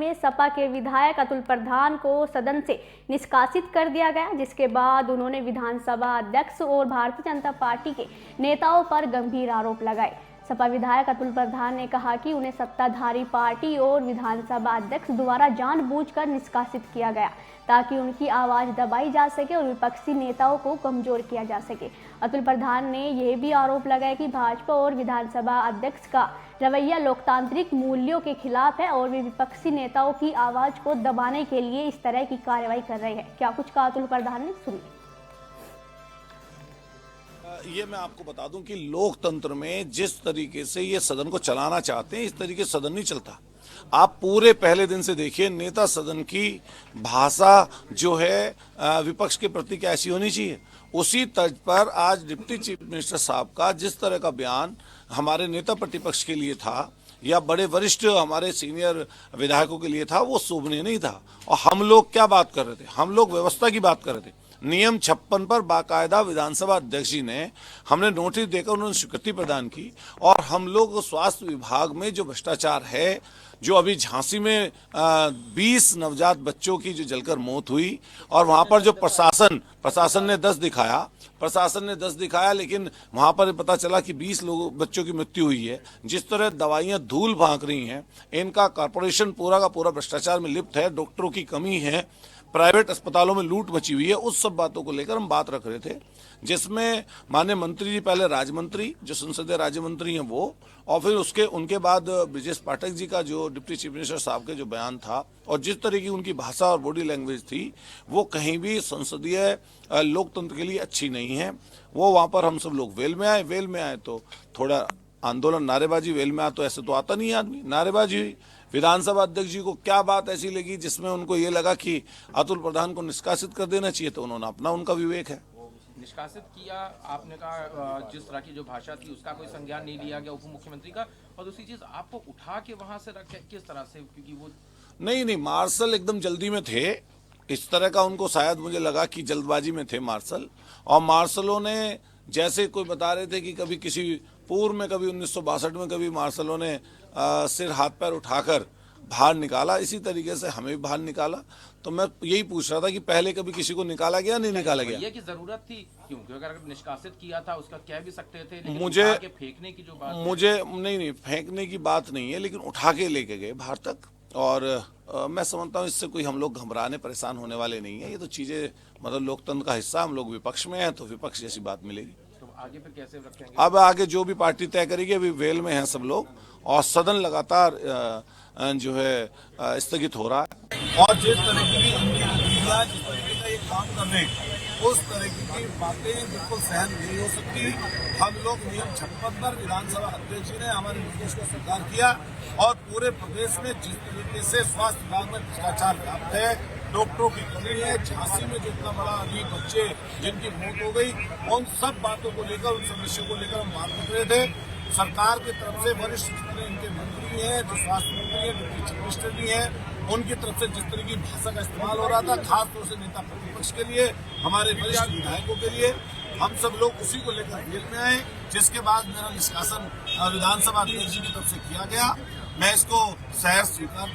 में सपा के विधायक अतुल प्रधान को सदन से निष्कासित कर दिया गया, जिसके बाद उन्होंने विधानसभा अध्यक्ष और भारतीय जनता पार्टी के नेताओं पर गंभीर आरोप लगाए। सपा विधायक अतुल प्रधान ने कहा कि उन्हें सत्ताधारी पार्टी और विधानसभा अध्यक्ष द्वारा जानबूझकर निष्कासित किया गया ताकि उनकी आवाज दबाई जा सके और विपक्षी नेताओं को कमजोर किया जा सके। अतुल प्रधान ने यह भी आरोप लगाया कि भाजपा और विधानसभा अध्यक्ष का रवैया लोकतांत्रिक मूल्यों के खिलाफ है और वे विपक्षी नेताओं की आवाज को दबाने के लिए इस तरह की कार्रवाई कर रहे हैं। क्या कुछ कहा अतुल प्रधान ने, सुनिए। ये मैं आपको बता दूं कि लोकतंत्र में जिस तरीके से ये सदन को चलाना चाहते हैं, इस तरीके से सदन नहीं चलता। आप पूरे पहले दिन से देखिए, नेता सदन की भाषा जो है विपक्ष के प्रति कैसी होनी चाहिए, उसी तर्ज पर आज डिप्टी चीफ मिनिस्टर साहब का जिस तरह का बयान हमारे नेता प्रतिपक्ष के लिए था या बड़े वरिष्ठ हमारे सीनियर विधायकों के लिए था, वो शोभनीय नहीं था। और हम लोग क्या बात कर रहे थे, हम लोग व्यवस्था की बात कर रहे थे। नियम 56 पर बाकायदा विधानसभा अध्यक्ष जी ने हमने नोटिस देकर उन्होंने स्वीकृति प्रदान की और हम लोग स्वास्थ्य विभाग में जो भ्रष्टाचार है, जो अभी झांसी में 20 नवजात बच्चों की जो जलकर मौत हुई और वहां पर जो प्रशासन ने 10 दिखाया, लेकिन वहां पर पता चला कि 20 बच्चों की मृत्यु हुई है। जिस तरह दवाइयां धूल भांक रही हैं, इनका कॉर्पोरेशन पूरा का पूरा भ्रष्टाचार में लिप्त है, डॉक्टरों की कमी है, प्राइवेट अस्पतालों में लूट मची हुई है। उस सब बातों को लेकर हम बात रख रहे थे, जिसमें माननीय मंत्री जी, पहले राज्य मंत्री जो संसदीय राज्य मंत्री हैं वो, और फिर उनके बाद ब्रजेश पाठक जी का जो डिप्टी चीफ मिनिस्टर साहब के जो बयान था और जिस तरह की उनकी भाषा और बॉडी लैंग्वेज थी, वो कहीं भी संसदीय लोकतंत्र के लिए अच्छी नहीं है। वो वहां पर हम सब लोग वेल में आए तो थोड़ा आंदोलन, नारेबाजी, वेल में आए तो ऐसे तो आता नहीं आदमी, नारेबाजी हुई। विधानसभा अध्यक्ष जी को क्या बात ऐसी लगी जिसमें उनको ये लगा कि अतुल प्रधान को निष्कासित कर देना चाहिए, तो उन्होंने उनका विवेक है। निष्कासित किया, आपने कहा जिस तरह की जो भाषा थी उसका कोई संज्ञान नहीं लिया गया उप मुख्यमंत्री का, और दूसरी चीज आपको उठा के वहां से रखे किस तरह से, क्योंकि वो नहीं मार्शल एकदम जल्दी में थे, इस तरह का उनको शायद मुझे लगा कि जल्दबाजी में थे मार्शल। और मार्शलों ने, जैसे कोई बता रहे थे कि कभी किसी पूर्व में, कभी 1962 में कभी मार्शलों ने सिर हाथ पैर उठाकर बाहर निकाला, इसी तरीके से हमें भी बाहर निकाला। तो मैं यही पूछ रहा था कि पहले कभी किसी को निकाला गया, नहीं निकाला गया? ये की जरूरत थी क्योंकि अगर निष्कासित किया था उसका कह भी सकते थे, लेकिन मुझे उठा के फेंकने की जो बात, मुझे नहीं फेंकने की बात नहीं है, लेकिन उठा के लेके गए बाहर तक। और मैं समझता हूँ इससे कोई हम लोग घबराने परेशान होने वाले नहीं है। ये तो चीजें मतलब लोकतंत्र का हिस्सा, हम लोग विपक्ष में हैं तो विपक्ष जैसी बात मिलेगी। तो आगे फिर कैसे रखेंगे? अब आगे जो भी पार्टी तय करेगी, अभी वेल में हैं सब लोग और सदन लगातार जो है स्थगित हो रहा है। और जिस तरीके की मीडिया जिस तरीके का ये काम कर रहे हैं, उस तरीके की बातें बिल्कुल सहन नहीं हो सकती। हम लोग नियम 56 पर विधानसभा अध्यक्ष जी ने हमारे निर्देश को स्वीकार किया और पूरे प्रदेश में जिस तरीके से स्वास्थ्य विभाग में भ्रष्टाचार व्याप्त है, डॉक्टरों की कमी है, झांसी में जो इतना बड़ा अभी बच्चे जिनकी मौत हो गई, उन सब बातों को लेकर, उन सब विषयों को लेकर हम बात कर रहे थे। सरकार की तरफ से वरिष्ठ जितने इनके मंत्री हैं, जो स्वास्थ्य मंत्री हैं, डिप्टी चीफ मिनिस्टर भी हैं, उनकी तरफ से जिस तरह की भाषा का इस्तेमाल हो रहा था, खासतौर से नेता प्रतिपक्ष के लिए, हमारे वरिष्ठ विधायकों के लिए, हम सब लोग उसी को लेकर जेल में आए, जिसके बाद मेरा निष्कासन विधानसभा अध्यक्ष जी की तरफ से किया गया। मैं इसको सहर्ष स्वीकार